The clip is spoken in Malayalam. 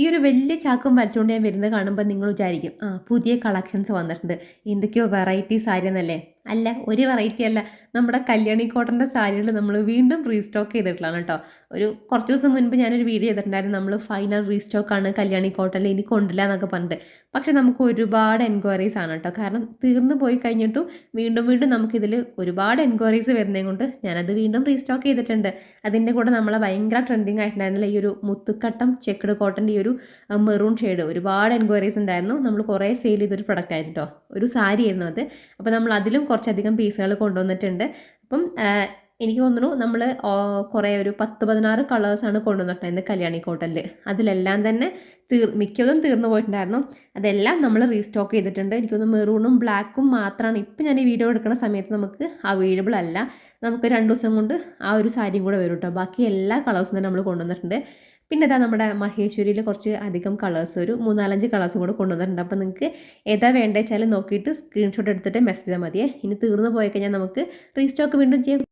ഈ ഒരു വലിയ ചാക്കും വലിച്ചുകൊണ്ട് ഞാൻ വരുന്നത് കാണുമ്പോൾ നിങ്ങൾ വിചാരിക്കും പുതിയ കളക്ഷൻസ് വന്നിട്ടുണ്ട്, എന്തൊക്കെയോ വെറൈറ്റി സാരി എന്നല്ലേ. അല്ല, ഒരു വെറൈറ്റി അല്ല, നമ്മുടെ കല്യാണി കോട്ടൻ്റെ സാരികൾ നമ്മൾ വീണ്ടും റീസ്റ്റോക്ക് ചെയ്തിട്ടുള്ളതാണ് കേട്ടോ. കുറച്ച് ദിവസം മുൻപ് ഞാനൊരു വീഡിയോ ചെയ്തിട്ടുണ്ടായിരുന്നു, നമ്മൾ ഫൈനൽ റീസ്റ്റോക്കാണ് കല്യാണി കോട്ടനിൽ, ഇനി കൊണ്ടില്ല എന്നൊക്കെ പറഞ്ഞിട്ട്. പക്ഷെ നമുക്ക് ഒരുപാട് എൻക്വയറീസ് ആണ് കേട്ടോ. കാരണം തീർന്നു പോയി കഴിഞ്ഞിട്ടും വീണ്ടും വീണ്ടും നമുക്കിതിൽ ഒരുപാട് എൻക്വയറീസ് വരുന്നത് കൊണ്ട് ഞാനത് വീണ്ടും റീസ്റ്റോക്ക് ചെയ്തിട്ടുണ്ട്. അതിൻ്റെ കൂടെ നമ്മളെ ഭയങ്കര ട്രെൻഡിങ് ആയിട്ടുണ്ടായിരുന്നില്ല ഈ ഒരു മുത്തുക്കട്ടം ചെക്ക്ഡ് കോട്ടൻ്റെ ഈ ഒരു മെറൂൺ ഷെയ്ഡ്, ഒരുപാട് എൻക്വയറീസ് ഉണ്ടായിരുന്നു. നമ്മൾ കുറേ സെയിൽ ചെയ്തൊരു പ്രൊഡക്റ്റ് ആയിരുന്നു കേട്ടോ, ഒരു സാരി ആയിരുന്നു അത്. അപ്പോൾ നമ്മൾ അതിലും കുറച്ചധികം പീസുകൾ കൊണ്ടുവന്നിട്ടുണ്ട്. അപ്പം എനിക്ക് തോന്നുന്നു നമ്മൾ കുറേ ഒരു 10-16 കളേഴ്സാണ് കൊണ്ടുവന്നിട്ടുണ്ടായിരുന്നത് കല്യാണി കോട്ടനിൽ. അതിലെല്ലാം തന്നെ മിക്കതും തീർന്നു പോയിട്ടുണ്ടായിരുന്നു. അതെല്ലാം നമ്മൾ റീസ്റ്റോക്ക് ചെയ്തിട്ടുണ്ട്. എനിക്കൊന്ന് മെറൂണും ബ്ലാക്കും മാത്രമാണ് ഇപ്പം ഞാൻ ഈ വീഡിയോ എടുക്കുന്ന സമയത്ത് നമുക്ക് അവൈലബിൾ അല്ല. നമുക്ക് 2 ദിവസം കൊണ്ട് ആ ഒരു സാരിയും കൂടെ വരും കേട്ടോ. ബാക്കി എല്ലാ കളേഴ്സും തന്നെ നമ്മൾ കൊണ്ടുവന്നിട്ടുണ്ട്. പിന്നെ ഇതാ നമ്മുടെ മഹേശ്വരിയിൽ കുറച്ച് അധികം കളേഴ്സ്, ഒരു 3-4 കളേഴ്സും കൂടെ കൊണ്ടുവന്നിട്ടുണ്ട്. അപ്പോൾ നിങ്ങൾക്ക് ഏതാ വേണ്ടത് വെച്ചാൽ നോക്കിയിട്ട് സ്ക്രീൻഷോട്ട് എടുത്തിട്ട് മെസ്സേജ് ചെയ്താൽ മതിയേ. ഇനി തീർന്നു പോയി കഴിഞ്ഞാൽ നമുക്ക് റീസ്റ്റോക്ക് വീണ്ടും ചെയ്യാം.